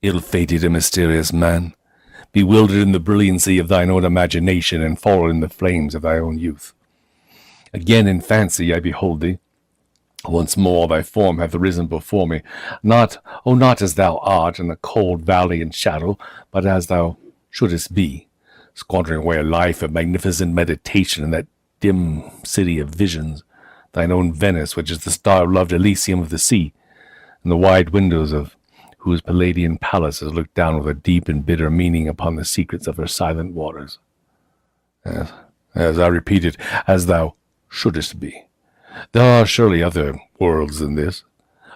Ill-fated and mysterious man, bewildered in the brilliancy of thine own imagination, and fallen in the flames of thy own youth. Again in fancy I behold thee. Once more thy form hath risen before me, not as thou art in the cold valley and shadow, but as thou shouldest be, squandering away a life of magnificent meditation in that dim city of visions, thine own Venice, which is the star-loved Elysium of the sea, and the wide windows of whose Palladian palaces look down with a deep and bitter meaning upon the secrets of her silent waters. As I repeated, as thou shouldest be. There are surely other worlds than this,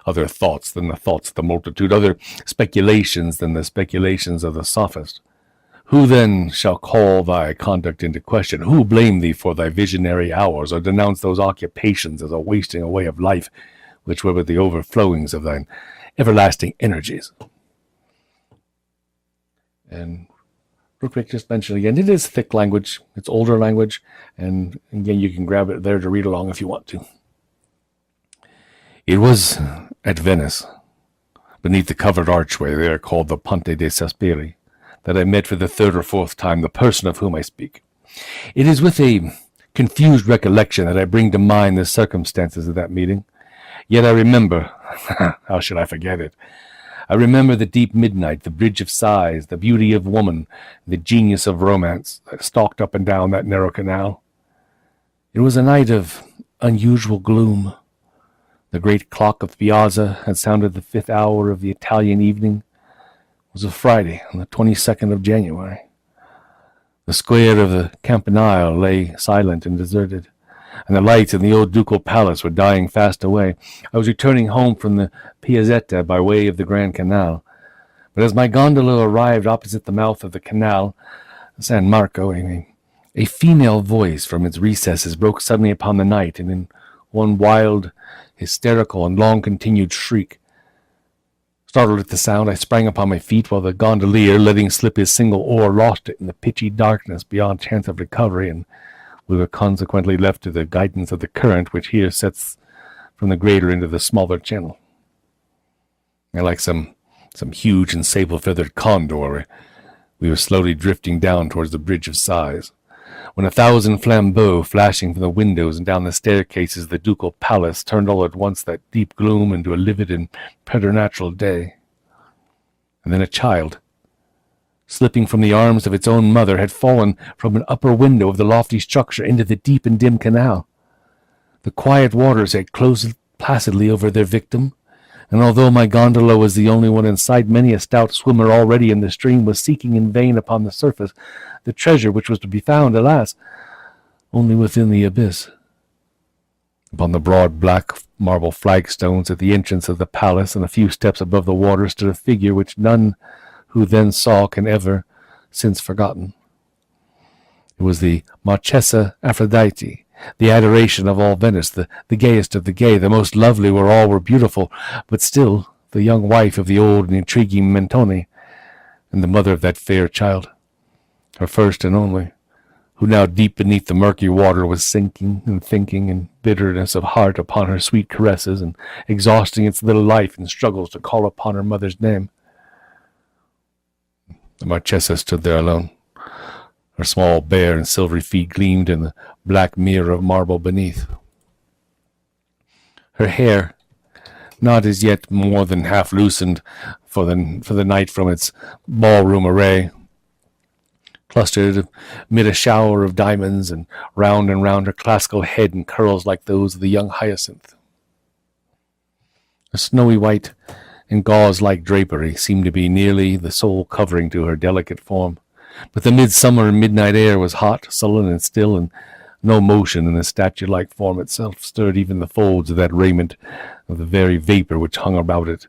other thoughts than the thoughts of the multitude, other speculations than the speculations of the sophist. Who then shall call thy conduct into question? Who blame thee for thy visionary hours, or denounce those occupations as a wasting away of life, which were but the overflowings of thine everlasting energies? And Brookwick just mentioned again, it is thick language, it's older language, and again you can grab it there to read along if you want to. It was at Venice, beneath the covered archway there called the Ponte dei Sospiri, that I met for the third or fourth time the person of whom I speak. It is with a confused recollection that I bring to mind the circumstances of that meeting. Yet I remember, how should I forget it? I remember the deep midnight, the bridge of sighs, the beauty of woman, the genius of romance that stalked up and down that narrow canal. It was a night of unusual gloom. The great clock of the piazza had sounded the 5th hour of the Italian evening. It was a Friday on the 22nd of January. The square of the Campanile lay silent and deserted, and the lights in the old ducal palace were dying fast away. I was returning home from the Piazzetta by way of the Grand Canal, but as my gondola arrived opposite the mouth of the canal, San Marco, a female voice from its recesses broke suddenly upon the night, and in one wild, hysterical, and long-continued shriek. Startled at the sound, I sprang upon my feet, while the gondolier, letting slip his single oar, lost it in the pitchy darkness beyond chance of recovery, and we were consequently left to the guidance of the current, which here sets from the greater into the smaller channel. And like some huge and sable-feathered condor, we were slowly drifting down towards the Bridge of Sighs, when 1,000 flambeaux flashing from the windows and down the staircases of the ducal palace turned all at once that deep gloom into a livid and preternatural day. And then a child, slipping from the arms of its own mother, had fallen from an upper window of the lofty structure into the deep and dim canal. The quiet waters had closed placidly over their victim, and although my gondola was the only one in sight, many a stout swimmer already in the stream was seeking in vain upon the surface the treasure which was to be found, alas, only within the abyss. Upon the broad black marble flagstones at the entrance of the palace, and a few steps above the water, stood a figure which none who then saw can ever since forgotten. It was the Marchesa Aphrodite, the adoration of all Venice, the gayest of the gay, the most lovely where all were beautiful, but still the young wife of the old and intriguing Mentoni, and the mother of that fair child, her first and only, who now deep beneath the murky water was sinking and thinking in bitterness of heart upon her sweet caresses, and exhausting its little life in struggles to call upon her mother's name. The Marchesa stood there alone. Her small, bare, and silvery feet gleamed in the black mirror of marble beneath. Her hair, not as yet more than half loosened for the night from its ballroom array, clustered amid a shower of diamonds, and round her classical head in curls like those of the young hyacinth. A snowy white and gauze-like drapery seemed to be nearly the sole covering to her delicate form, but the midsummer and midnight air was hot, sullen, and still, and no motion in the statue-like form itself stirred even the folds of that raiment of the very vapor which hung about it,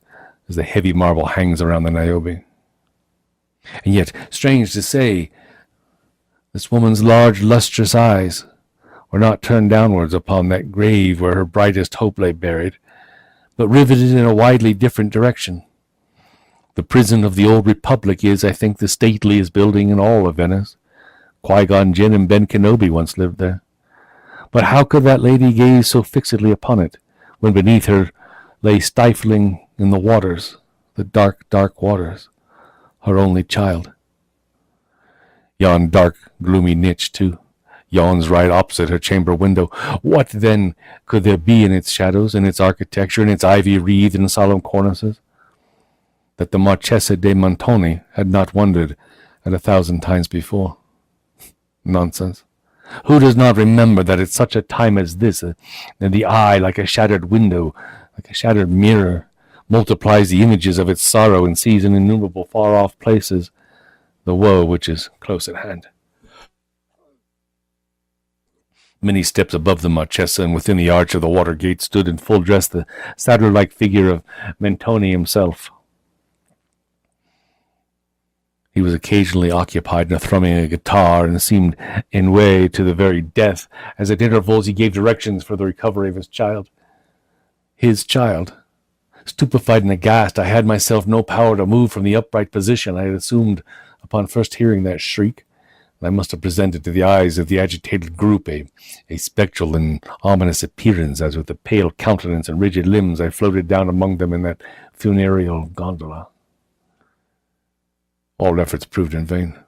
as the heavy marble hangs around the Niobe. And yet, strange to say, this woman's large, lustrous eyes were not turned downwards upon that grave where her brightest hope lay buried, but riveted in a widely different direction. The prison of the old republic is, I think, the stateliest building in all of Venice. Qui-Gon Jinn and Ben Kenobi once lived there. But how could that lady gaze so fixedly upon it, when beneath her lay stifling in the waters, the dark, dark waters, her only child. Yon dark, gloomy niche, too, yawns right opposite her chamber window. What, then, could there be in its shadows, in its architecture, in its ivy-wreathed and solemn cornices, that the Marchesa de Montoni had not wondered at 1,000 times before? Nonsense. Who does not remember that at such a time as this, the eye, like a shattered window, like a shattered mirror, multiplies the images of its sorrow and sees in innumerable far-off places the woe which is close at hand? Many steps above the Marchesa and within the arch of the water gate stood in full dress the satyr-like figure of Mentoni himself. He was occasionally occupied in thrumming a guitar and seemed enway to the very death, as at intervals he gave directions for the recovery of his child. His child. Stupefied and aghast, I had myself no power to move from the upright position I had assumed upon first hearing that shriek, and I must have presented to the eyes of the agitated group a spectral and ominous appearance, as with the pale countenance and rigid limbs I floated down among them in that funereal gondola. All efforts proved in vain.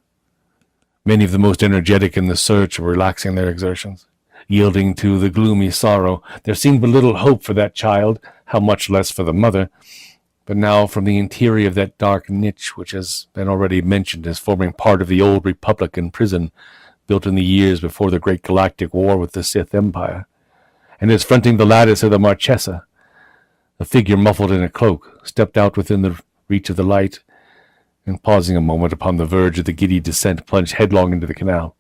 Many of the most energetic in the search were relaxing their exertions. Yielding to the gloomy sorrow, there seemed but little hope for that child, how much less for the mother. But now, from the interior of that dark niche, which has been already mentioned as forming part of the old Republican prison, built in the years before the great galactic war with the Sith Empire, and as fronting the lattice of the Marchesa, a figure muffled in a cloak stepped out within the reach of the light, and pausing a moment upon the verge of the giddy descent, plunged headlong into the canal.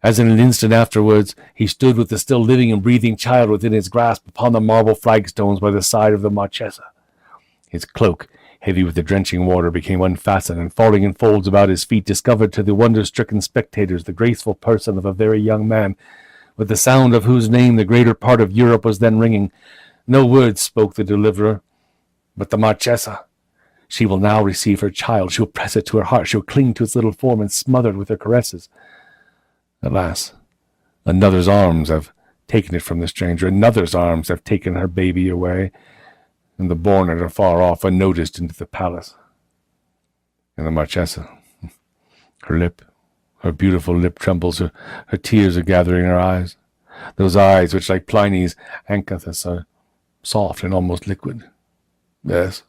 As in an instant afterwards, he stood with the still living and breathing child within his grasp upon the marble flagstones by the side of the Marchesa. His cloak, heavy with the drenching water, became unfastened, and falling in folds about his feet, discovered to the wonder-stricken spectators the graceful person of a very young man, with the sound of whose name the greater part of Europe was then ringing. No words spoke the deliverer, but the Marchesa. She will now receive her child. She will press it to her heart. She will cling to its little form and smother it with her caresses. Alas, another's arms have taken it from the stranger. Another's arms have taken her baby away, and the born are far off, unnoticed, into the palace. And the Marchesa, her beautiful lip trembles, her tears are gathering in her eyes. Those eyes which, like Pliny's Ancanthus, are soft and almost liquid. Yes,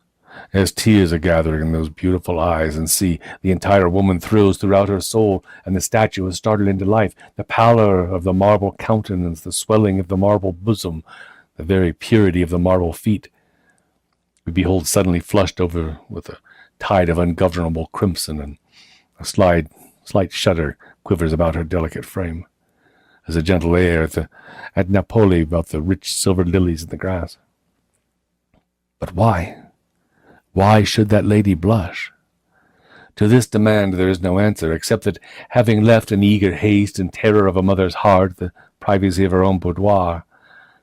as tears are gathering in those beautiful eyes, and see, the entire woman thrills throughout her soul, and the statue is startled into life. The pallor of the marble countenance, the swelling of the marble bosom, the very purity of the marble feet, we behold suddenly flushed over with a tide of ungovernable crimson, and a slight shudder quivers about her delicate frame, as a gentle air at Napoli about the rich silver lilies in the grass. But why? Why should that lady blush? To this demand there is no answer, except that, having left in eager haste and terror of a mother's heart the privacy of her own boudoir,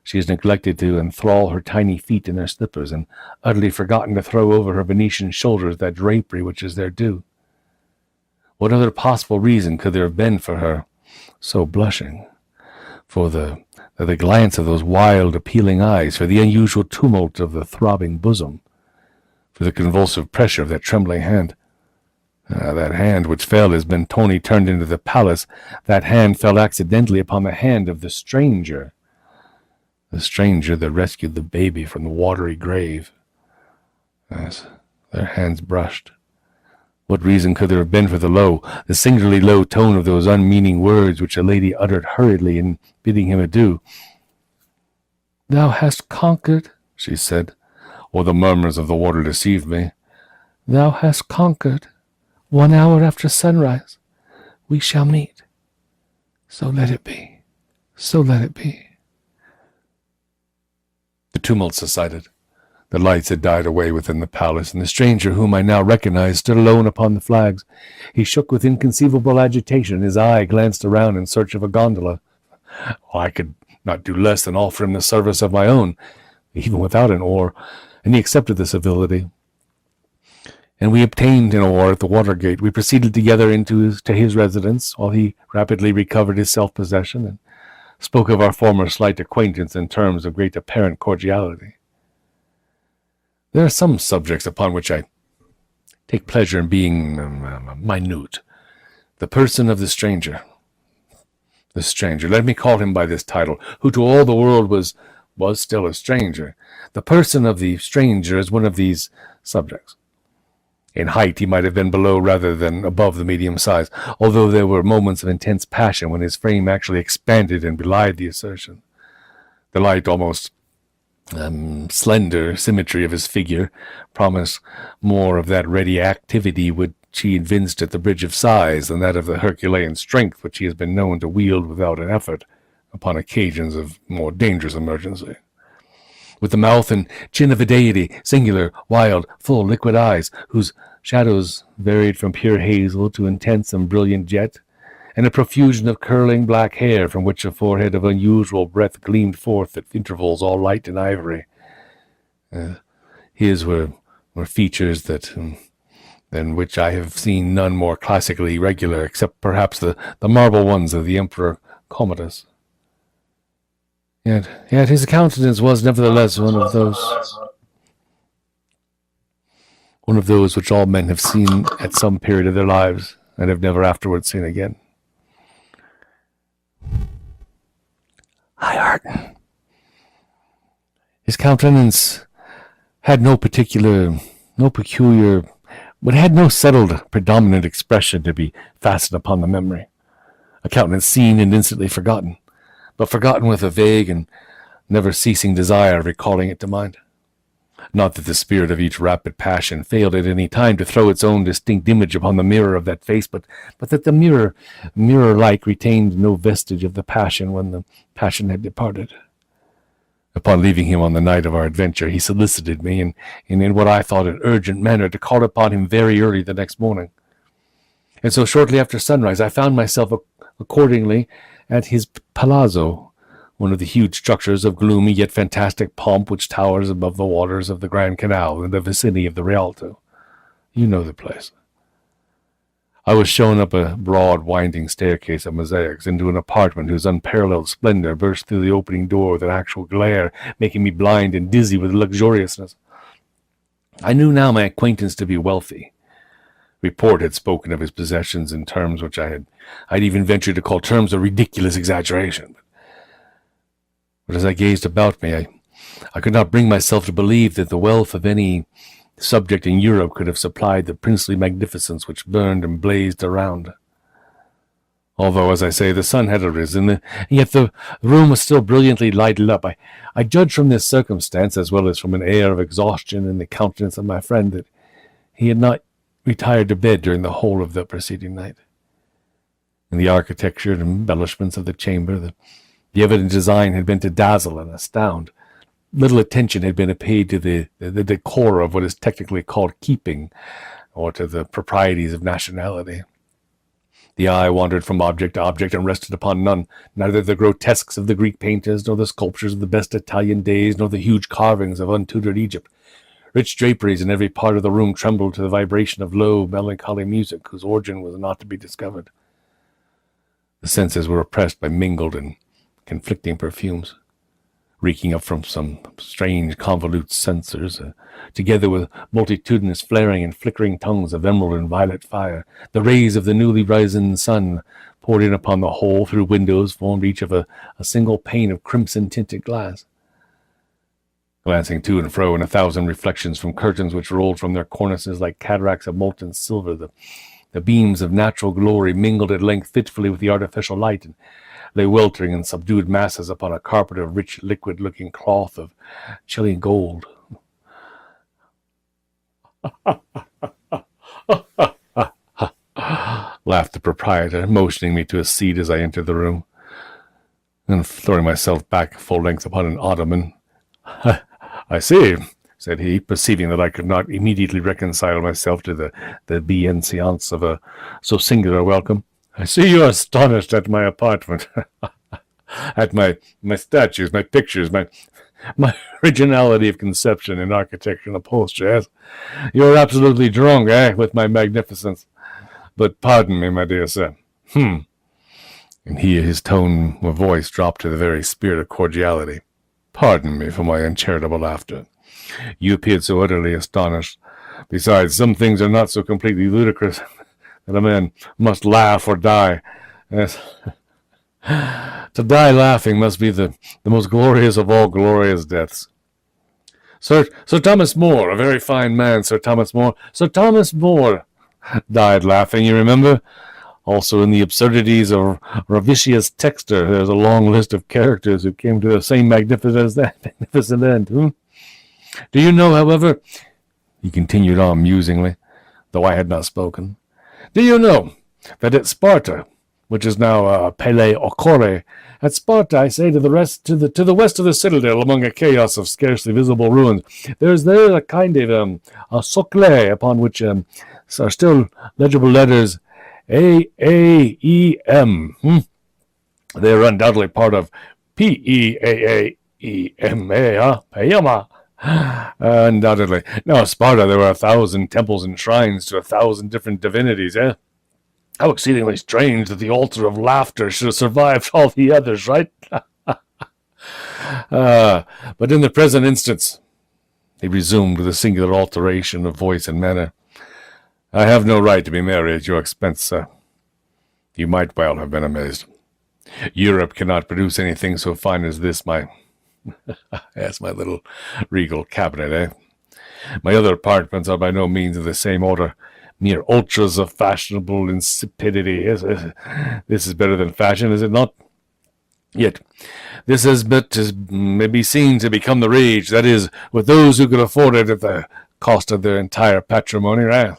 she has neglected to enthrall her tiny feet in their slippers, and utterly forgotten to throw over her Venetian shoulders that drapery which is their due. What other possible reason could there have been for her so blushing? For the glance of those wild, appealing eyes, for the unusual tumult of the throbbing bosom, for the convulsive pressure of that trembling hand. That hand which fell as Mentoni turned into the palace, that hand fell accidentally upon the hand of the stranger that rescued the baby from the watery grave. Yes, their hands brushed. What reason could there have been for the singularly low tone of those unmeaning words which a lady uttered hurriedly in bidding him adieu? "Thou hast conquered," she said, or the murmurs of the water deceived me. "Thou hast conquered. 1 hour after sunrise, we shall meet. So let it be. So let it be." The tumult subsided. The lights had died away within the palace, and the stranger, whom I now recognized, stood alone upon the flags. He shook with inconceivable agitation. His eye glanced around in search of a gondola. I could not do less than offer him the service of my own, even without an oar, and he accepted the civility. And we obtained an oar at the water gate. We proceeded together to his residence, while he rapidly recovered his self-possession, and spoke of our former slight acquaintance in terms of great apparent cordiality. There are some subjects upon which I take pleasure in being minute. The person of the stranger. The stranger, let me call him by this title, who to all the world was still a stranger. The person of the stranger is one of these subjects. In height, he might have been below rather than above the medium size, although there were moments of intense passion when his frame actually expanded and belied the assertion. The light, almost slender symmetry of his figure promised more of that ready activity which he evinced at the Bridge of Sighs than that of the Herculean strength which he has been known to wield without an effort upon occasions of more dangerous emergency. With the mouth and chin of a deity, singular, wild, full, liquid eyes, whose shadows varied from pure hazel to intense and brilliant jet, and a profusion of curling black hair from which a forehead of unusual breadth gleamed forth at intervals all light and ivory. His were features than which I have seen none more classically regular, except perhaps the marble ones of the Emperor Commodus. Yet his countenance was nevertheless one of those which all men have seen at some period of their lives and have never afterwards seen again. High art. His countenance had no peculiar, but had no settled, predominant expression to be fastened upon the memory. A countenance seen and instantly forgotten, but forgotten with a vague and never-ceasing desire of recalling it to mind. Not that the spirit of each rapid passion failed at any time to throw its own distinct image upon the mirror of that face, but that the mirror-like retained no vestige of the passion when the passion had departed. Upon leaving him on the night of our adventure, he solicited me, and in what I thought an urgent manner, to call upon him very early the next morning. And so shortly after sunrise, I found myself accordingly at his palazzo, one of the huge structures of gloomy yet fantastic pomp which towers above the waters of the Grand Canal in the vicinity of the Rialto. You know the place. I was shown up a broad, winding staircase of mosaics into an apartment whose unparalleled splendor burst through the opening door with an actual glare, making me blind and dizzy with luxuriousness. I knew now my acquaintance to be wealthy. Report had spoken of his possessions in terms which I'd even ventured to call terms of ridiculous exaggeration. But as I gazed about me, I could not bring myself to believe that the wealth of any subject in Europe could have supplied the princely magnificence which burned and blazed around. Although, as I say, the sun had arisen, yet the room was still brilliantly lighted up. I judged from this circumstance, as well as from an air of exhaustion in the countenance of my friend, that he had not retired to bed during the whole of the preceding night. In the architecture and embellishments of the chamber, the evident design had been to dazzle and astound. Little attention had been paid to the decor of what is technically called keeping, or to the proprieties of nationality. The eye wandered from object to object and rested upon none, neither the grotesques of the Greek painters, nor the sculptures of the best Italian days, nor the huge carvings of untutored Egypt. Rich draperies in every part of the room trembled to the vibration of low, melancholy music, whose origin was not to be discovered. The senses were oppressed by mingled and conflicting perfumes, reeking up from some strange convolute censers, together with multitudinous flaring and flickering tongues of emerald and violet fire. The rays of the newly risen sun poured in upon the whole through windows formed each of a single pane of crimson-tinted glass. Glancing to and fro in 1,000 reflections from curtains which rolled from their cornices like cataracts of molten silver, the beams of natural glory mingled at length fitfully with the artificial light, and lay weltering in subdued masses upon a carpet of rich, liquid-looking cloth of chilling gold. Laughed the proprietor, motioning me to a seat as I entered the room, and throwing myself back full length upon an ottoman. "I see," said he, perceiving that I could not immediately reconcile myself to the bienséance of so singular a welcome. "I see you are astonished at my apartment, at my statues, my pictures, my originality of conception in architecture and upholstery. Yes, you are absolutely drunk, with my magnificence. But pardon me, my dear sir. And his tone of voice dropped to the very spirit of cordiality. Pardon me for my uncharitable laughter. You appeared so utterly astonished Besides, some things are not so completely ludicrous that a man must laugh or die. Yes. To die laughing must be the most glorious of all glorious deaths. Sir Thomas More, a very fine man, Sir Thomas More. Sir Thomas More died laughing, you remember? Also in the absurdities of Ravicious Texter, there's a long list of characters who came to the same magnificent end. Do you know, however, he continued on musingly, though I had not spoken, do you know that at Sparta, which is now Pele Okore, at Sparta, I say, to the west of the citadel, among a chaos of scarcely visible ruins, there's there a kind of a socle upon which are still legible letters A-A-E-M. They are undoubtedly part of P-E-A-A-E-M-A, Payama. Undoubtedly. Now, at Sparta, there were 1,000 temples and shrines to 1,000 different divinities, eh? How exceedingly strange that the altar of laughter should have survived all the others, right? But in the present instance, he resumed with a singular alteration of voice and manner, I have no right to be merry at your expense, sir. You might well have been amazed. Europe cannot produce anything so fine as this, my little regal cabinet, eh? My other apartments are by no means of the same order. Mere ultras of fashionable insipidity. This is better than fashion, is it not? Yet, this has but may be seen to become the rage, that is, with those who could afford it at the cost of their entire patrimony, right?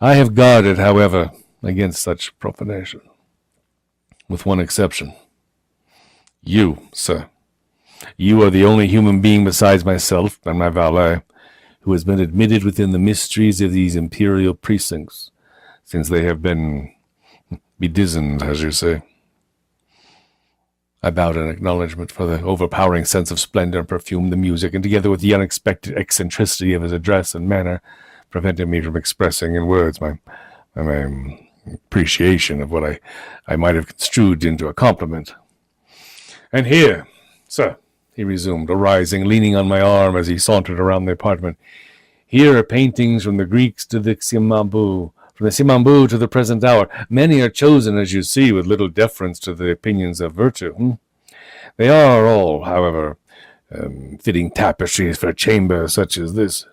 I have guarded, however, against such profanation, with one exception. You, sir. You are the only human being besides myself and my valet who has been admitted within the mysteries of these imperial precincts, since they have been bedizened, as you say. I bowed in acknowledgment for the overpowering sense of splendor and perfume, the music, and together with the unexpected eccentricity of his address and manner, prevented me from expressing in words my appreciation of what I might have construed into a compliment. And here, sir, he resumed, arising, leaning on my arm as he sauntered around the apartment. Here are paintings from the Greeks to the Cimabue, from the Cimabue to the present hour. Many are chosen, as you see, with little deference to the opinions of virtue. They are all, however, fitting tapestries for a chamber such as this.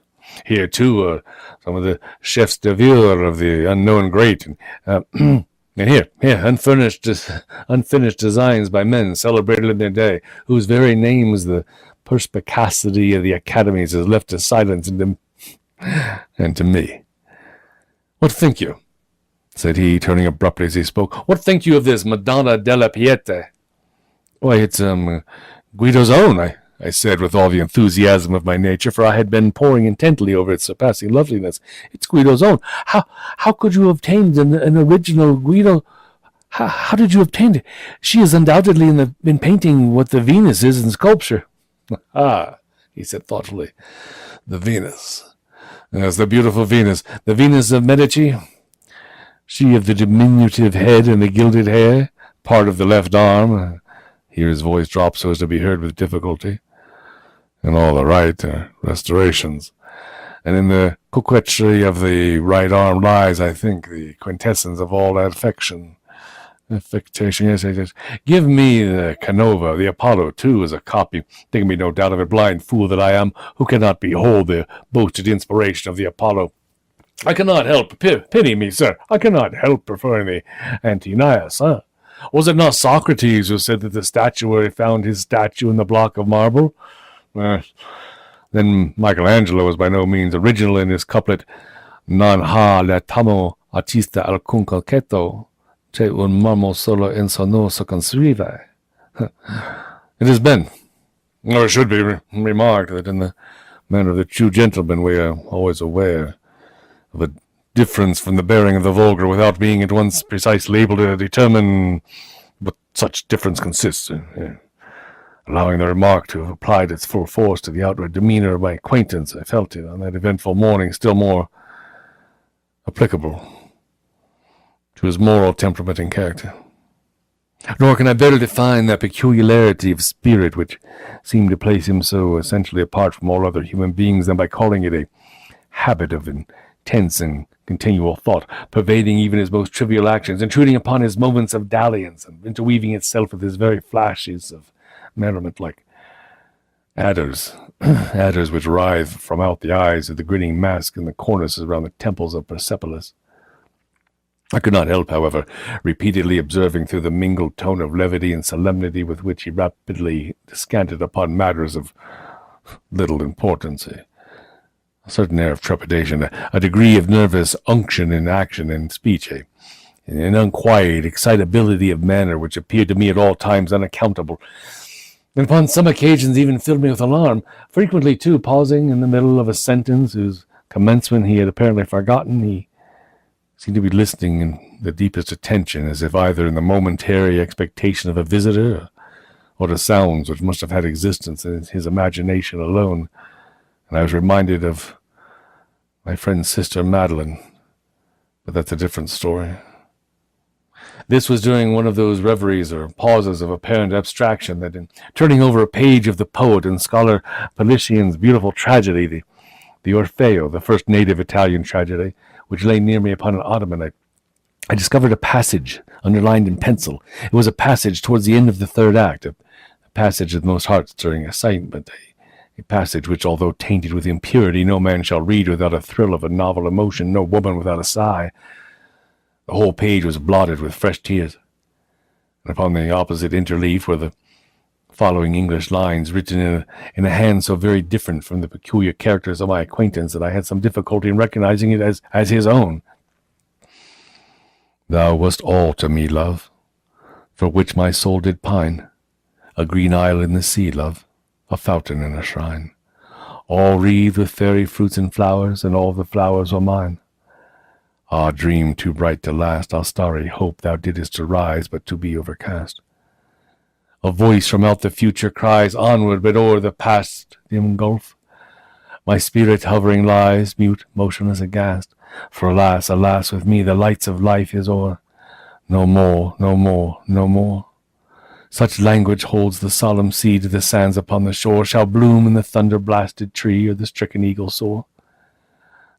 Here, too, are some of the chefs d'oeuvre of the unknown great, and here, unfinished designs by men celebrated in their day, whose very names the perspicacity of the academies has left to silence and to me. What think you? Said he, turning abruptly as he spoke. What think you of this Madonna della Pieta? Why, it's Guido's own, I said with all the enthusiasm of my nature, for I had been poring intently over its surpassing loveliness. It's Guido's own. How could you have obtained an original Guido? How did you obtain it? She is undoubtedly in painting what the Venus is in sculpture. Ah, he said thoughtfully. The Venus. Yes, the beautiful Venus. The Venus of Medici. She of the diminutive head and the gilded hair, part of the left arm. Here his voice dropped so as to be heard with difficulty. And all the right restorations. And in the coquetry of the right arm lies, I think, the quintessence of all affectation, yes. Give me the Canova, the Apollo, too, as a copy. There can be no doubt of it, blind fool that I am, who cannot behold the boasted inspiration of the Apollo. I cannot help, pity me, sir, I cannot help preferring the Antinias, huh? Was it not Socrates who said that the statuary found his statue in the block of marble? Then Michelangelo was by no means original in his couplet, Non ha latamo artista alcun concetto, che un marmo solo in sonno so construive. It has been, or it should be remarked, that in the manner of the true gentleman we are always aware of a difference from the bearing of the vulgar without being at once precisely able to determine what such difference consists in. Allowing the remark to have applied its full force to the outward demeanor of my acquaintance, I felt it on that eventful morning still more applicable to his moral temperament and character. Nor can I better define that peculiarity of spirit which seemed to place him so essentially apart from all other human beings than by calling it a habit of intense and continual thought, pervading even his most trivial actions, intruding upon his moments of dalliance, and interweaving itself with his very flashes of merriment, like adders, adders which writhe from out the eyes of the grinning mask in the cornices around the temples of Persepolis. I could not help, however, repeatedly observing through the mingled tone of levity and solemnity with which he rapidly descanted upon matters of little importance, a certain air of trepidation, a degree of nervous unction in action and speech, an unquiet excitability of manner which appeared to me at all times unaccountable, and upon some occasions even filled me with alarm, frequently, too, pausing in the middle of a sentence whose commencement he had apparently forgotten. He seemed to be listening in the deepest attention, as if either in the momentary expectation of a visitor, or to sounds which must have had existence in his imagination alone. And I was reminded of my friend's sister Madeline, but that's a different story. This was during one of those reveries or pauses of apparent abstraction that, in turning over a page of the poet and scholar Politian's beautiful tragedy, the Orfeo, the first native Italian tragedy, which lay near me upon an ottoman, I discovered a passage underlined in pencil. It was a passage towards the end of the third act, a passage of the most heart-stirring excitement, a passage which, although tainted with impurity, no man shall read without a thrill of a novel emotion, no woman without a sigh. The whole page was blotted with fresh tears, and upon the opposite interleaf were the following English lines, written in a hand so very different from the peculiar characters of my acquaintance that I had some difficulty in recognizing it as his own. Thou wast all to me, love, for which my soul did pine, a green isle in the sea, love, a fountain and a shrine, all wreathed with fairy fruits and flowers, and all the flowers were mine. Ah, dream too bright to last, ah, starry hope, thou didst arise, but to be overcast. A voice from out the future cries, onward, but o'er the past dim gulf. My spirit hovering lies, mute, motionless, aghast, for alas, alas, with me the lights of life is o'er. No more, no more, no more. Such language holds the solemn seed of the sands upon the shore, shall bloom in the thunder-blasted tree or the stricken eagle soar.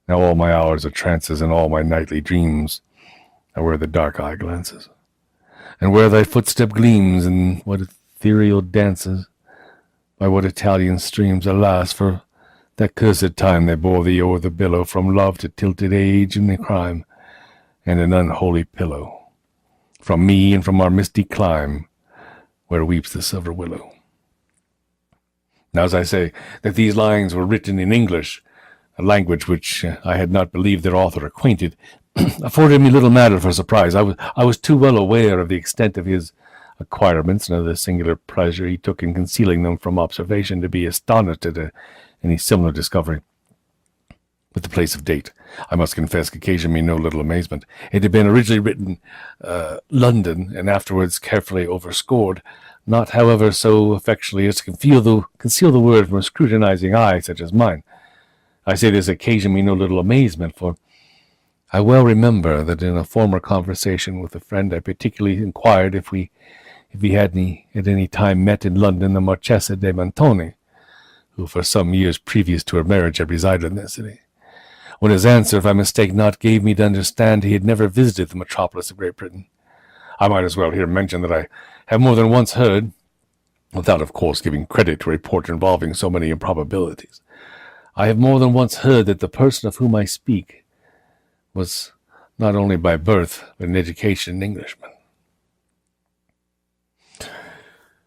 Now all my hours of trances and all my nightly dreams are where the dark eye glances, and where thy footstep gleams, and what ethereal dances, by what Italian streams, alas, for that cursed time they bore thee o'er the billow, from love to tilted age and the crime, and an unholy pillow, from me and from our misty clime, where weeps the silver willow. Now, as I say, that these lines were written in English, a language which I had not believed their author acquainted, afforded me little matter for surprise. I was too well aware of the extent of his acquirements and of the singular pleasure he took in concealing them from observation to be astonished at any similar discovery. But the place of date, I must confess, occasioned me no little amazement. It had been originally written London, and afterwards carefully overscored, not, however, so effectually as to conceal the word from a scrutinizing eye such as mine. I say this occasioned me no little amazement, for I well remember that in a former conversation with a friend I particularly inquired if he had at any time met in London the Marchesa de Montoni, who for some years previous to her marriage had resided in that city, when his answer, if I mistake not, gave me to understand he had never visited the metropolis of Great Britain. I might as well here mention that I have more than once heard, without of course giving credit to a report involving so many improbabilities, I have more than once heard that the person of whom I speak was not only by birth, but in education an Englishman.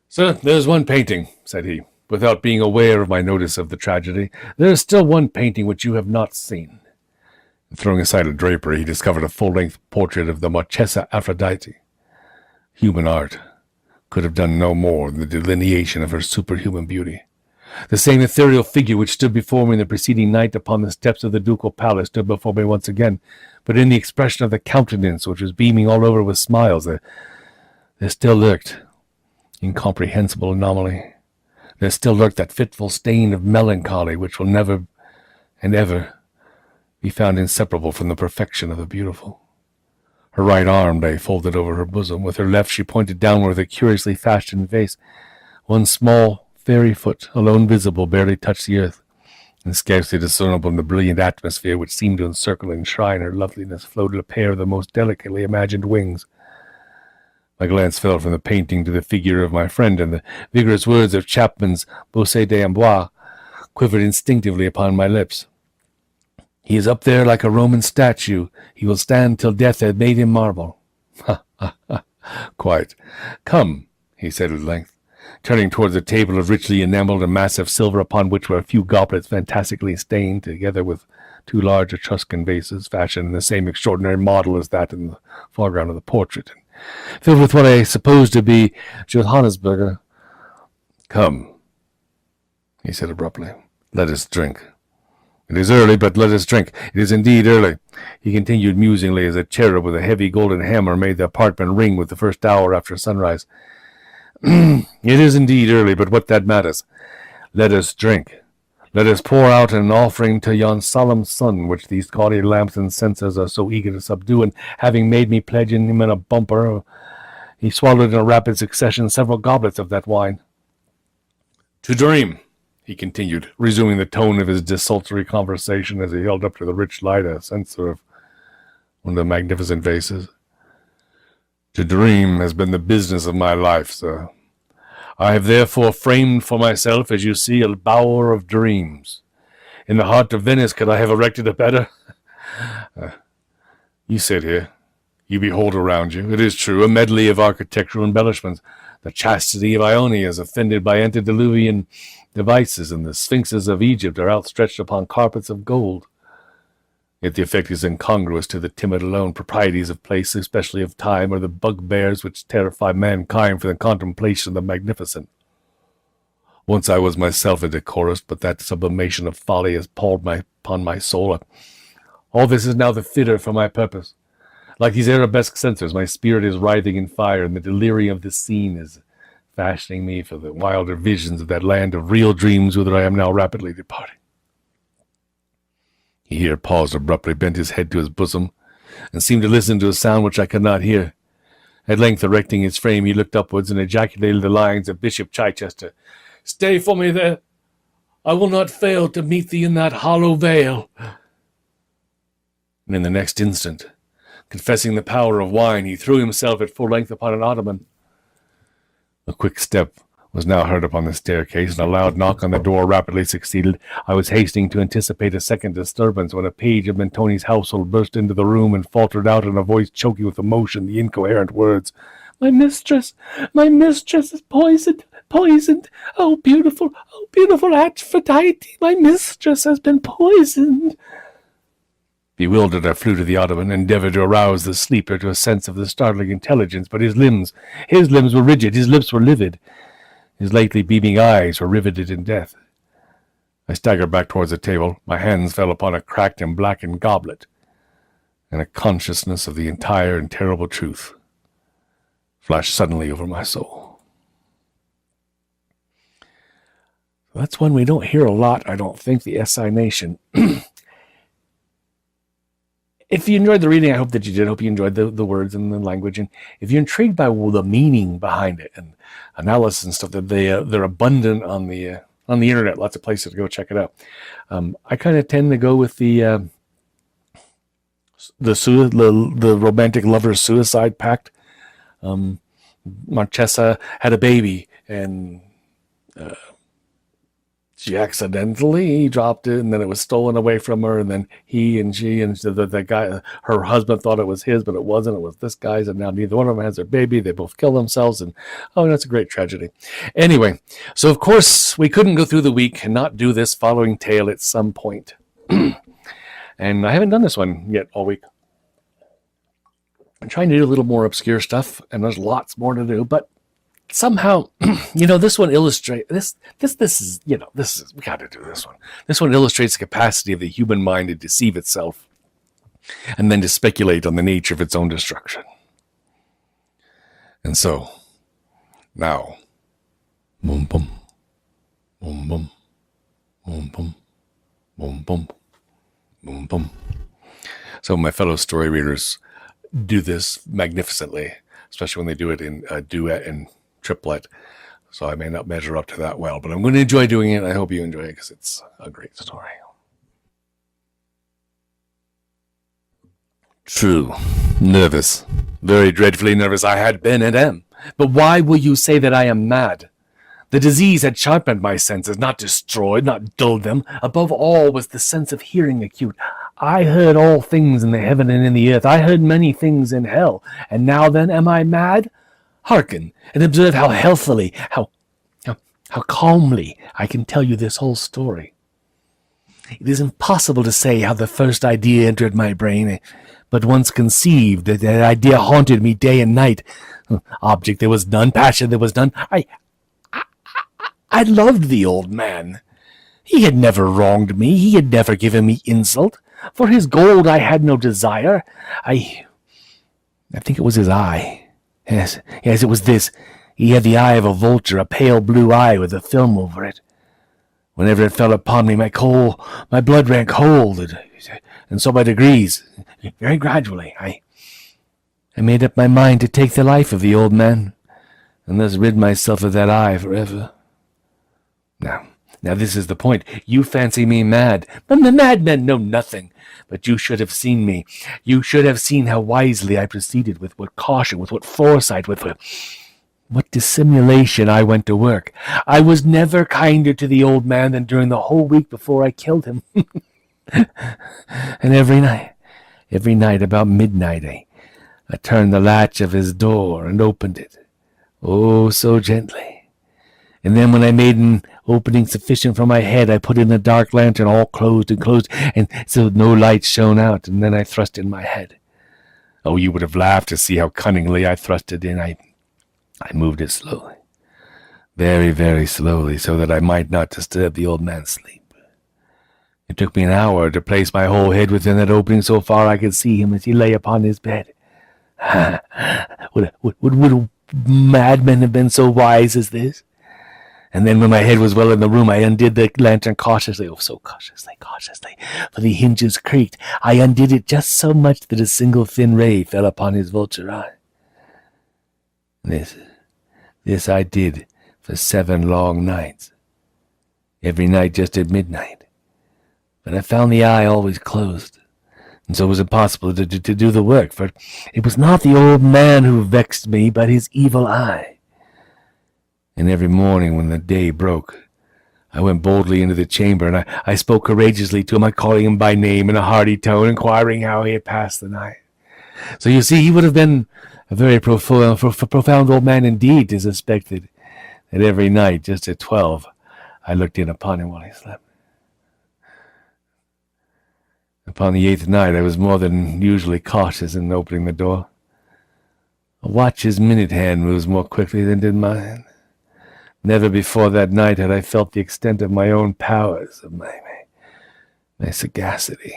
Sir, there's one painting, said he, without being aware of my notice of the tragedy. There is still one painting which you have not seen. And throwing aside a drapery, he discovered a full-length portrait of the Marchesa Aphrodite. Human art could have done no more than the delineation of her superhuman beauty. The same ethereal figure which stood before me the preceding night upon the steps of the ducal palace stood before me once again, but in the expression of the countenance, which was beaming all over with smiles, there still lurked incomprehensible anomaly. There still lurked that fitful stain of melancholy which will never and ever be found inseparable from the perfection of the beautiful. Her right arm lay folded over her bosom. With her left she pointed downward with a curiously fashioned vase. One small fairy foot, alone visible, barely touched the earth. and scarcely discernible in the brilliant atmosphere which seemed to encircle and enshrine her loveliness, floated a pair of the most delicately imagined wings. My glance fell from the painting to the figure of my friend, and the vigorous words of Chapman's Bosset d'Amboise quivered instinctively upon my lips. He is up there like a Roman statue. He will stand till death had made him marble. Ha, ha, ha. Quite. Come, he said at length, turning towards a table of richly enameled and massive silver upon which were a few goblets fantastically stained, together with 2 large Etruscan vases, fashioned in the same extraordinary model as that in the foreground of the portrait, and filled with what I supposed to be Johannesburger. Come, he said abruptly, let us drink. It is early, but let us drink. It is indeed early, he continued musingly as a cherub with a heavy golden hammer made the apartment ring with the first hour after sunrise. It is indeed early, but what that matters? Let us drink. Let us pour out an offering to yon solemn sun, which these gaudy lamps and censers are so eager to subdue, and having made me pledge him in a bumper, he swallowed in a rapid succession several goblets of that wine. To dream, he continued, resuming the tone of his desultory conversation as he held up to the rich light a censer of one of the magnificent vases. To dream has been the business of my life, sir. I have therefore framed for myself, as you see, a bower of dreams. In the heart of Venice could I have erected a better? You sit here. You behold around you, it is true, a medley of architectural embellishments. The chastity of Ione is offended by antediluvian devices, and the sphinxes of Egypt are outstretched upon carpets of gold. Yet the effect is incongruous to the timid alone proprieties of place, especially of time, or the bugbears which terrify mankind for the contemplation of the magnificent. Once I was myself a decorist, but that sublimation of folly has palled upon my soul. All this is now the fitter for my purpose. Like these arabesque censers, my spirit is writhing in fire, and the delirium of this scene is fashioning me for the wilder visions of that land of real dreams whither I am now rapidly departing. He here paused abruptly, bent his head to his bosom, and seemed to listen to a sound which I could not hear. At length, erecting his frame, he looked upwards and ejaculated the lines of Bishop Chichester. Stay for me there. I will not fail to meet thee in that hollow vale. And in the next instant, confessing the power of wine, he threw himself at full length upon an ottoman. A quick step was now heard upon the staircase, and a loud knock on the door rapidly succeeded. I was hastening to anticipate a second disturbance when a page of Mentoni's household burst into the room and faltered out in a voice choking with emotion the incoherent words, my mistress is poisoned. Oh, beautiful Aphrodite, my mistress has been poisoned. Bewildered, I flew to the ottoman, and endeavored to arouse the sleeper to a sense of the startling intelligence, but his limbs were rigid, his lips were livid. His lately beaming eyes were riveted in death. I staggered back towards the table. My hands fell upon a cracked and blackened goblet, and a consciousness of the entire and terrible truth flashed suddenly over my soul. That's one we don't hear a lot, I don't think, the Assignation. If you enjoyed the reading, I hope that you did. I hope you enjoyed the words and the language. And if you're intrigued by the meaning behind it and analysis and stuff, that they're abundant on the internet. Lots of places to go check it out. I kind of tend to go with the romantic lover's suicide pact. Marchesa had a baby, and she accidentally dropped it, and then it was stolen away from her, and then he and she and the guy, her husband, thought it was his, but it wasn't. It was this guy's, and now neither one of them has their baby. They both kill themselves, and that's a great tragedy. Anyway, so of course we couldn't go through the week and not do this following tale at some point. And I haven't done this one yet all week. I'm trying to do a little more obscure stuff, and there's lots more to do, but somehow, this one illustrates this is we got to do this one. This one illustrates the capacity of the human mind to deceive itself and then to speculate on the nature of its own destruction. And so, now, boom, boom, boom, boom, boom, boom, boom, boom, boom, boom. Some of my fellow story readers do this magnificently, especially when they do it in a duet and triplet. so I may not measure up to that well, but I'm going to enjoy doing it. I hope you enjoy it because it's a great story. True. Nervous. Very dreadfully nervous I had been and am. But why will you say that I am mad? The disease had sharpened my senses, not destroyed, not dulled them. Above all was the sense of hearing acute. I heard all things in the heaven and in the earth. I heard many things in hell. And now then, am I mad? Hearken, and observe how healthily, how calmly I can tell you this whole story. It is impossible to say how the first idea entered my brain, but once conceived, that idea haunted me day and night. Object there was none, passion there was none. I loved the old man. He had never wronged me. He had never given me insult. For his gold I had no desire. I think it was his eye. Yes, it was this. He had the eye of a vulture, a pale blue eye with a film over it. Whenever it fell upon me, my blood ran cold, and so by degrees, very gradually, I made up my mind to take the life of the old man, and thus rid myself of that eye forever. Now this is the point. You fancy me mad, but the madmen know nothing. But you should have seen me. You should have seen how wisely I proceeded, with what caution, with what foresight, with what dissimulation I went to work. I was never kinder to the old man than during the whole week before I killed him. And every night about midnight, I turned the latch of his door and opened it. Oh, so gently. And then when I made an opening sufficient for my head, I put in a dark lantern, all closed, and so no light shone out, and then I thrust in my head. Oh, you would have laughed to see how cunningly I thrust it in. I moved it slowly, very, very slowly, so that I might not disturb the old man's sleep. It took me an hour to place my whole head within that opening so far I could see him as he lay upon his bed. Would madmen have been so wise as this? And then when my head was well in the room, I undid the lantern cautiously, so cautiously, for the hinges creaked. I undid it just so much that a single thin ray fell upon his vulture eye. This I did for 7 long nights, every night just at midnight. But I found the eye always closed, and so it was impossible to do the work, for it was not the old man who vexed me, but his evil eye. And every morning when the day broke, I went boldly into the chamber, and I spoke courageously to him, calling him by name in a hearty tone, inquiring how he had passed the night. So you see, he would have been a very profound old man indeed to suspect that every night, just at 12, I looked in upon him while he slept. Upon the 8th night, I was more than usually cautious in opening the door. A watch's minute hand moves more quickly than did mine. Never before that night had I felt the extent of my own powers, of my sagacity.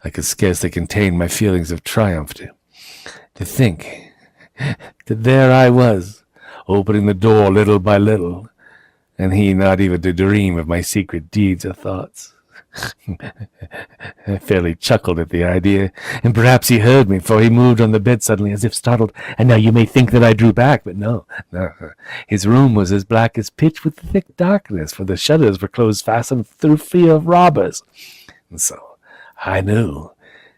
I could scarcely contain my feelings of triumph to think that there I was, opening the door little by little, and he not even to dream of my secret deeds or thoughts. I fairly chuckled at the idea, and perhaps he heard me, for he moved on the bed suddenly as if startled, and now you may think that I drew back, but no. His room was as black as pitch with thick darkness, for the shutters were closed fastened through fear of robbers, and so I knew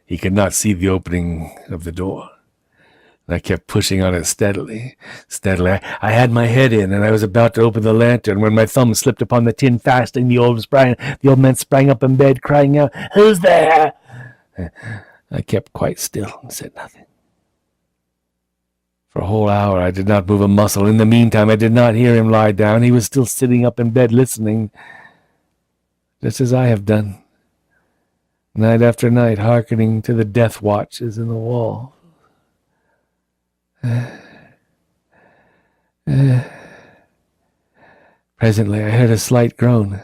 he could not see the opening of the door. I kept pushing on it steadily. I had my head in, and I was about to open the lantern when my thumb slipped upon the tin fastening. The old man sprang up in bed, crying out, "Who's there?" I kept quite still and said nothing. For a whole hour I did not move a muscle. In the meantime I did not hear him lie down. He was still sitting up in bed listening, just as I have done, night after night, hearkening to the death watches in the wall. Presently I heard a slight groan.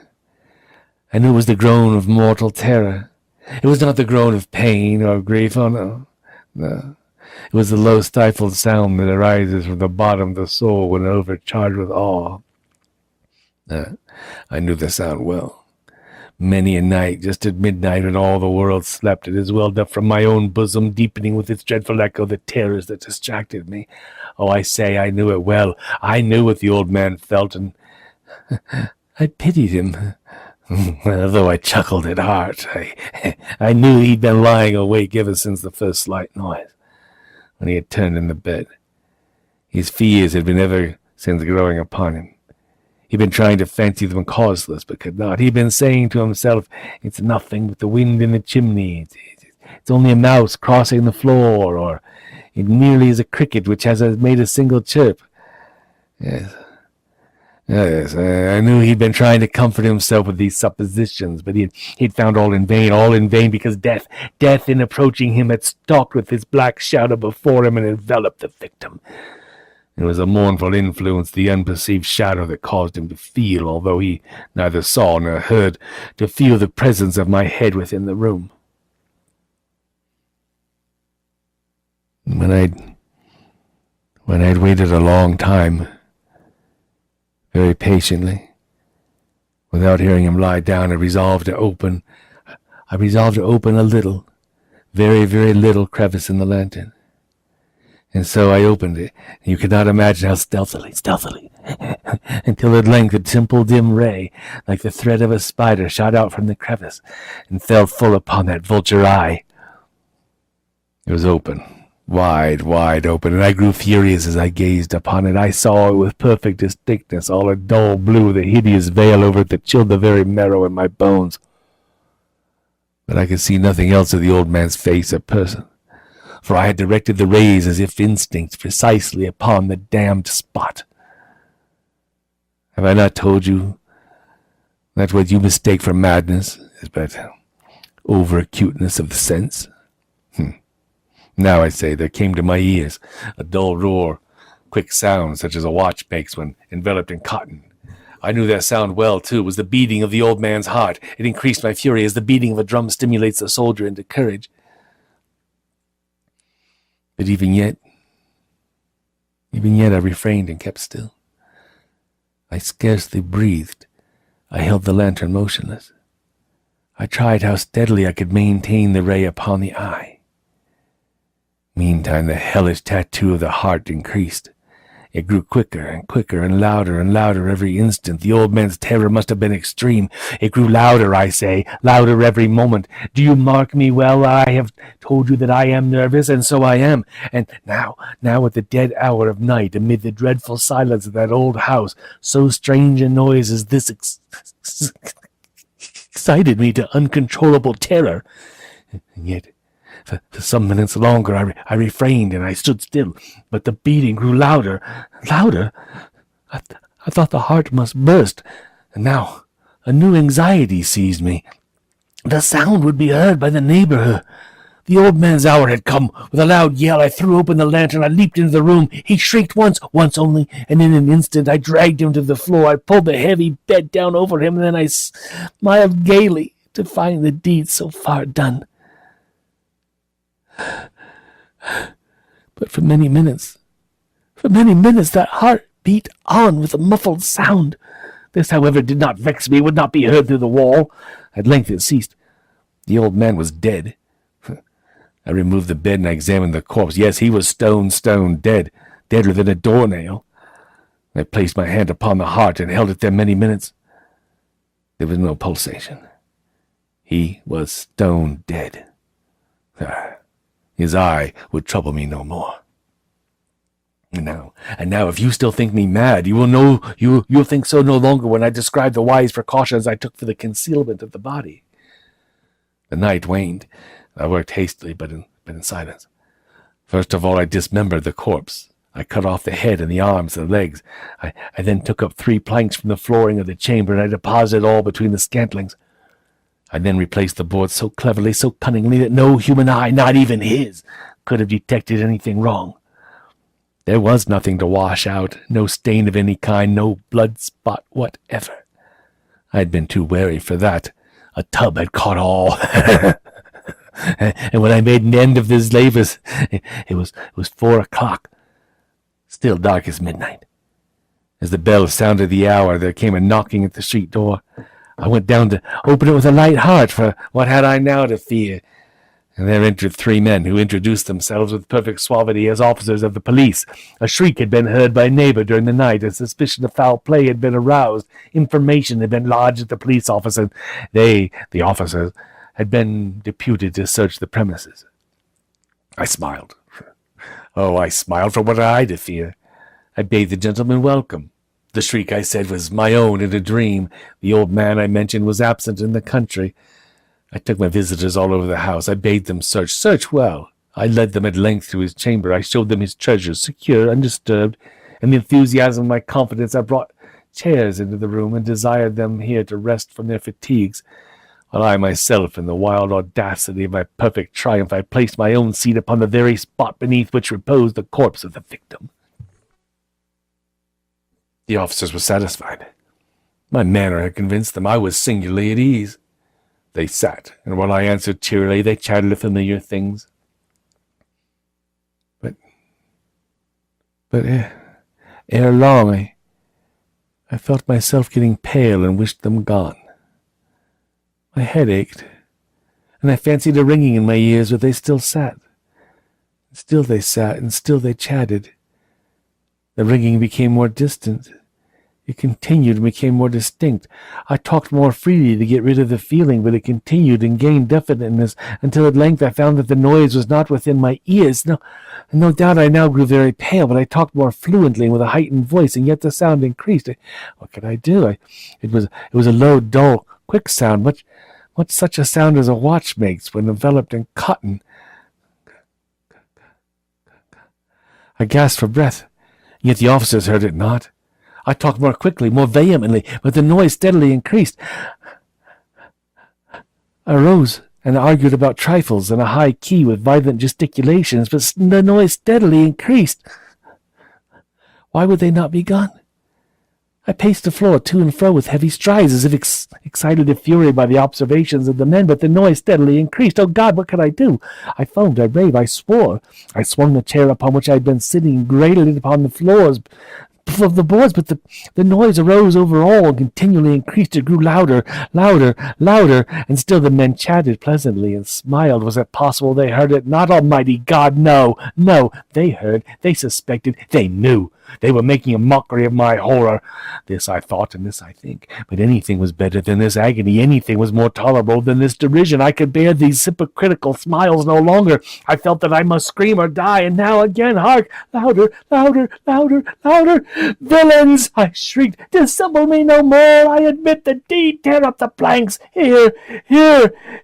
I knew it was the groan of mortal terror. It was not the groan of pain or grief. Oh, no. It was the low stifled sound that arises from the bottom of the soul when overcharged with awe. I knew the sound well, Many a night, just at midnight, when all the world slept, it has welled up from my own bosom, deepening with its dreadful echo the terrors that distracted me. Oh, I say, I knew it well. I knew what the old man felt, and I pitied him. Though I chuckled at heart, I knew he'd been lying awake ever since the first slight noise, when he had turned in the bed. His fears had been ever since growing upon him. He'd been trying to fancy them causeless, but could not. He'd been saying to himself, "It's nothing but the wind in the chimney. It's only a mouse crossing the floor, or it merely is a cricket which has made a single chirp." Yes, I knew he'd been trying to comfort himself with these suppositions, but he'd found all in vain, because death in approaching him had stalked with his black shadow before him and enveloped the victim. It was a mournful influence, the unperceived shadow, that caused him to feel, although he neither saw nor heard, to feel the presence of my head within the room. When I'd waited a long time, very patiently, without hearing him lie down, I resolved to open a little, very, very little crevice in the lantern. And so I opened it. You could not imagine how stealthily, until at length a simple dim ray, like the thread of a spider, shot out from the crevice and fell full upon that vulture eye. It was open, wide open, and I grew furious as I gazed upon it. I saw it with perfect distinctness, all a dull blue, the hideous veil over it that chilled the very marrow in my bones. But I could see nothing else of the old man's face or person, for I had directed the rays as if instinct precisely upon the damned spot. Have I not told you that what you mistake for madness is but over-acuteness of the sense? Now, I say, there came to my ears a dull roar, quick sound such as a watch makes when enveloped in cotton. I knew that sound well, too. It was the beating of the old man's heart. It increased my fury as the beating of a drum stimulates the soldier into courage. But even yet I refrained and kept still. I scarcely breathed. I held the lantern motionless. I tried how steadily I could maintain the ray upon the eye. Meantime, the hellish tattoo of the heart increased. It grew quicker and louder every instant. The old man's terror must have been extreme. It grew louder, I say, louder every moment. Do you mark me well? I have told you that I am nervous, and so I am. And now at the dead hour of night, amid the dreadful silence of that old house, so strange a noise as this excited me to uncontrollable terror. And yet, for some minutes longer I refrained and I stood still, but the beating grew louder. I thought the heart must burst, and now a new anxiety seized me. The sound would be heard by the neighborhood. The old man's hour had come. With a loud yell, I threw open the lantern. I leaped into the room. He shrieked once only, and in an instant I dragged him to the floor. I pulled the heavy bed down over him, and then I smiled gaily to find the deed so far done. But for many minutes that heart beat on with a muffled sound. This, however, did not vex me, would not be heard through the wall. At length it ceased. The old man was dead. I removed the bed and I examined the corpse. Yes, he was stone dead, deader than a doornail. I placed my hand upon the heart and held it there many minutes. There was no pulsation. He was stone dead. His eye would trouble me no more. And now, if you still think me mad, you'll think so no longer when I describe the wise precautions I took for the concealment of the body. The night waned. I worked hastily, but in silence. First of all, I dismembered the corpse. I cut off the head and the arms and the legs. I then took up 3 planks from the flooring of the chamber, and I deposited all between the scantlings. I then replaced the boards so cleverly, so cunningly, that no human eye, not even his, could have detected anything wrong. There was nothing to wash out, no stain of any kind, no blood spot whatever. I had been too wary for that. A tub had caught all. And when I made an end of this labors, it was 4 o'clock, still dark as midnight. As the bell sounded the hour, there came a knocking at the street door. I went down to open it with a light heart, for what had I now to fear? And there entered 3 men who introduced themselves with perfect suavity as officers of the police. A shriek had been heard by a neighbor during the night. A suspicion of foul play had been aroused. Information had been lodged at the police office, and they, the officers, had been deputed to search the premises. I smiled. Oh, I smiled, for what had I to fear? I bade the gentleman welcome. The shriek, I said, was my own in a dream. The old man I mentioned was absent in the country. I took my visitors all over the house. I bade them search well. I led them at length to his chamber. I showed them his treasures, secure, undisturbed. In the enthusiasm of my confidence, I brought chairs into the room and desired them here to rest from their fatigues, while I myself, in the wild audacity of my perfect triumph, I placed my own seat upon the very spot beneath which reposed the corpse of the victim. The officers were satisfied. My manner had convinced them. I was singularly at ease. They sat, and while I answered cheerily, they chatted of familiar things. But ere long, I felt myself getting pale and wished them gone. My head ached, and I fancied a ringing in my ears, but they still sat. Still they sat, and still they chatted. The ringing became more distant. It continued and became more distinct. I talked more freely to get rid of the feeling, but it continued and gained definiteness until at length I found that the noise was not within my ears. No doubt I now grew very pale, but I talked more fluently and with a heightened voice, and yet the sound increased. What could I do? It was a low, dull, quick sound, much such a sound as a watch makes when enveloped in cotton. I gasped for breath, yet the officers heard it not. I talked more quickly, more vehemently, but the noise steadily increased. I rose and argued about trifles in a high key with violent gesticulations, but the noise steadily increased. Why would they not be gone? I paced the floor to and fro with heavy strides, as if excited to fury by the observations of the men, but the noise steadily increased. Oh, God, what could I do? I foamed, I raved, I swore. I swung the chair upon which I had been sitting, grated it upon the floors of the boards, but the noise arose over all and continually increased. It grew louder, and still the men chatted pleasantly and smiled. Was it possible they heard it not? Almighty God, no, they heard, they suspected, they knew. They were making a mockery of my horror. This I thought, and this I think. But anything was better than this agony. Anything was more tolerable than this derision. I could bear these hypocritical smiles no longer. I felt that I must scream or die. And now again, hark! Louder! Villains! I shrieked. Dissemble me no more. I admit the deed. Tear up the planks. Here!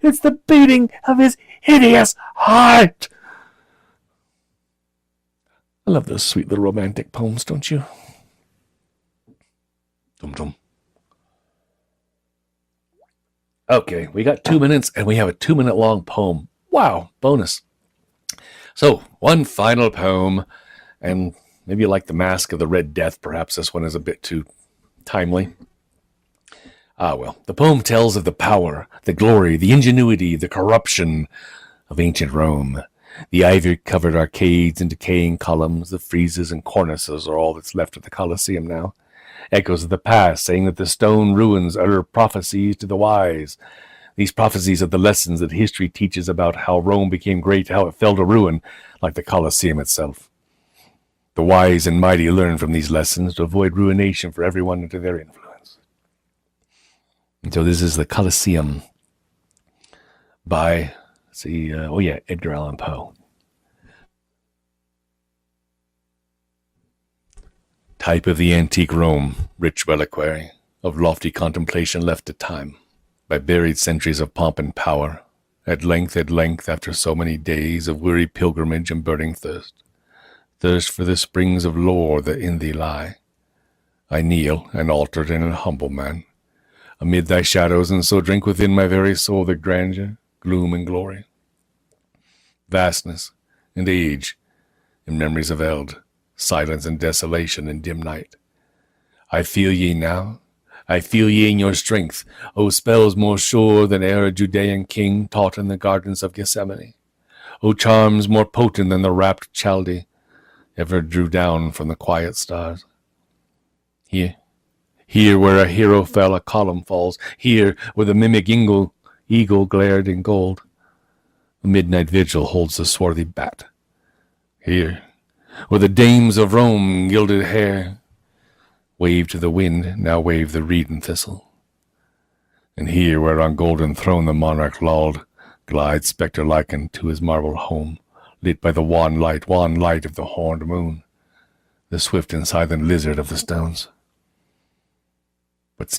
It's the beating of his hideous heart! I love those sweet little romantic poems, don't you? Dum-dum. Okay, we got 2 minutes, and we have a 2-minute long poem. Wow, bonus. So, one final poem, and maybe you like The Mask of the Red Death. Perhaps this one is a bit too timely. The poem tells of the power, the glory, the ingenuity, the corruption of ancient Rome. The ivy-covered arcades and decaying columns, the friezes and cornices are all that's left of the Coliseum now. Echoes of the past, saying that the stone ruins utter prophecies to the wise. These prophecies are the lessons that history teaches about how Rome became great, how it fell to ruin, like the Coliseum itself. The wise and mighty learn from these lessons to avoid ruination for everyone under their influence. And so this is the Coliseum by... Edgar Allan Poe. Type of the antique Rome, rich reliquary, of lofty contemplation left to time, by buried centuries of pomp and power, at length, after so many days of weary pilgrimage and burning thirst for the springs of lore that in thee lie, I kneel, an altered and an humble man, amid thy shadows, and so drink within my very soul the grandeur, gloom and glory, vastness and age, in memories of eld, silence and desolation in dim night. I feel ye now, I feel ye in your strength, O spells more sure than e'er a Judean king taught in the gardens of Gethsemane, O charms more potent than the rapt Chaldee ever drew down from the quiet stars. Hear Here where a hero fell, a column falls. Here where the mimic eagle glared in gold, the midnight vigil holds the swarthy bat. Here where the dames of Rome, gilded hair, wave to the wind, now wave the reed and thistle. And here where on golden throne the monarch lolled, glides spectre-like into his marble home, lit by the wan light of the horned moon, the swift and silent lizard of the stones. But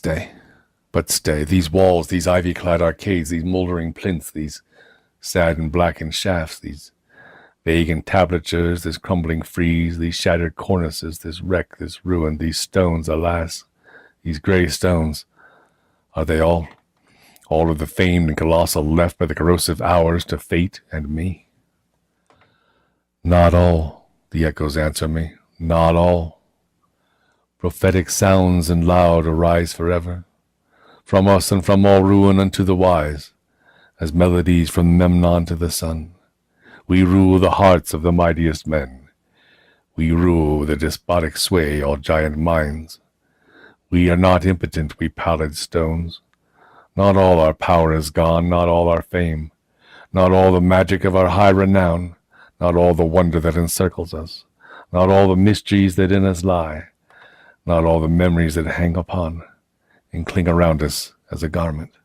stay, these walls, these ivy-clad arcades, these mouldering plinths, these sad and blackened shafts, these vague entablatures, this crumbling frieze, these shattered cornices, this wreck, this ruin, these stones, alas, these grey stones, are they all of the famed and colossal left by the corrosive hours to fate and me? Not all, the echoes answer me, not all. Prophetic sounds and loud arise forever, from us and from all ruin unto the wise, as melodies from Memnon to the sun. We rule the hearts of the mightiest men. We rule with a despotic sway all giant minds. We are not impotent, we pallid stones. Not all our power is gone, not all our fame, not all the magic of our high renown, not all the wonder that encircles us, not all the mysteries that in us lie, not all the memories that hang upon and cling around us as a garment,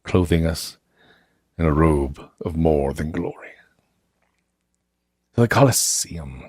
clothing us in a robe of more than glory. The Coliseum.